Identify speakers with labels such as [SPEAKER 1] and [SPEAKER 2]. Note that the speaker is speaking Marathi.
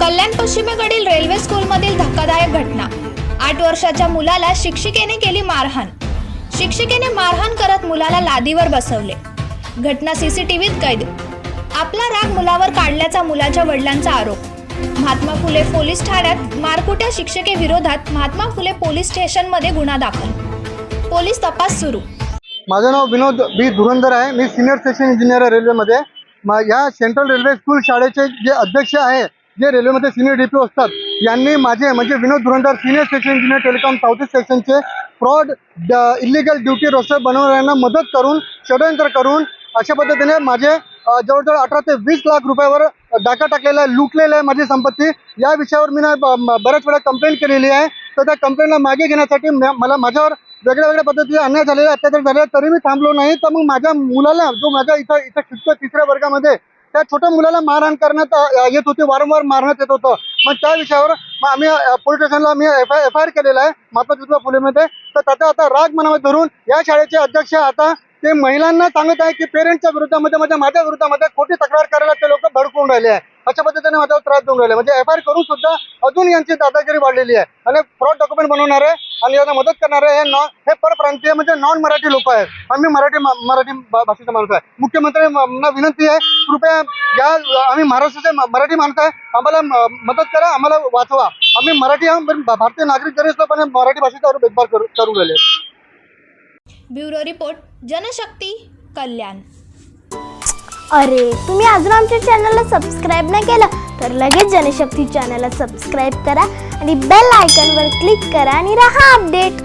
[SPEAKER 1] कल्याण पश्चिमेकडील रेल्वे स्कूलमधील धक्कादायक घटना। 8 वर्षाच्या मुलाला शिक्षिकेने केली मारहाण। शिक्षिकेने मारहाण करत मुलाला लादीवर बसवले। घटना सीसीटीव्हीत कैद। आपला राग मुलावर काढल्याचा मुलाच्या वडिलांचा आरोप। महात्मा फुले पोलीस ठाण्यात मारकुट्या शिक्षिकेविरोधात महात्मा फुले पोलीस स्टेशनमध्ये गुन्हा दाखल। पोलीस तपास सुरू।
[SPEAKER 2] माझं नाव विनोद बी धुरंधर आहे। मी सिनियर सेक्शन इंजिनियर आहे रेल्वेमध्ये। या सेंट्रल रेल्वे स्कूल शाळेचे जे अध्यक्ष आहे, जे रेल्वेमध्ये सिनियर डीपीओ असतात, यांनी माझे म्हणजे Vinod Dhurandhar senior section engineer telecom south east सेक्शनचे फ्रॉड इलिगल ड्युटी रोस्टर बनवणाऱ्यांना मदत करून षडयंत्र करून अशा पद्धतीने माझे जवळजवळ 18 ते 20 लाख रुपयावर डाका टाकलेला आहे, लुटलेला आहे माझी संपत्ती। या विषयावर मी बऱ्याच वेळा कंप्लेंट केलेली आहे। तर त्या कंप्लेंटला मागे घेण्यासाठी मला माझ्यावर वेगळ्या पद्धतीचे अन्याय झालेला, अत्याचार झालेला, तरी मी थांबलो नाही। तर मग माझ्या मुलाला, जो माझ्या इथं शिकतो 3ऱ्या वर्गामध्ये, त्या छोट्या मुलाला मारहाण करण्यात येत होते, वारंवार मारण्यात येत होतं। मग त्या विषयावर आम्ही पोलीस स्टेशनला एफ आय आर केलेला आहे महात्मा ज्योतिबा फुलेमध्ये। तर त्याचा आता राग मनामध्ये धरून या शाळेचे अध्यक्ष आता ते महिलांना सांगत आहे की पेरेंट्सच्या विरोधामध्ये म्हणजे माझ्या विरोधामध्ये खोटी तक्रार करायला ते लोक भडकवून राहिले आहे। अशा पद्धतीने माझ्यावर त्रास देऊन राहिले, म्हणजे एफ आय आर करून सुद्धा अजून यांची दादागिरी वाढलेली आहे। आणि फ्रॉड डॉक्युमेंट बनवणारे आणि यांना मदत करणारे हे परप्रांतीय म्हणजे नॉन मराठी लोक आहेत। आम्ही मराठी भाषेचा माणूस आहे। मुख्यमंत्र्यांना विनंती आहे, कृपया या आम्ही महाराष्ट्राचे मराठी माणसं आहे, आम्हाला मदत करा, आम्हाला वाचवा। आम्ही मराठी आहोत, भारतीय नागरिक जरी असलो पण मराठी भाषेचा भेदभाव करून राहिले।
[SPEAKER 1] ब्युरो रिपोर्ट, जनशक्ती, कल्याण।
[SPEAKER 3] अरे, तुम्ही अजून आमच्या चॅनलला सबस्क्राईब नाही केलं तर लगेच जनशक्ती चॅनलला सबस्क्राईब करा आणि बेल आयकॉनवर क्लिक करा आणि रहा अपडेट।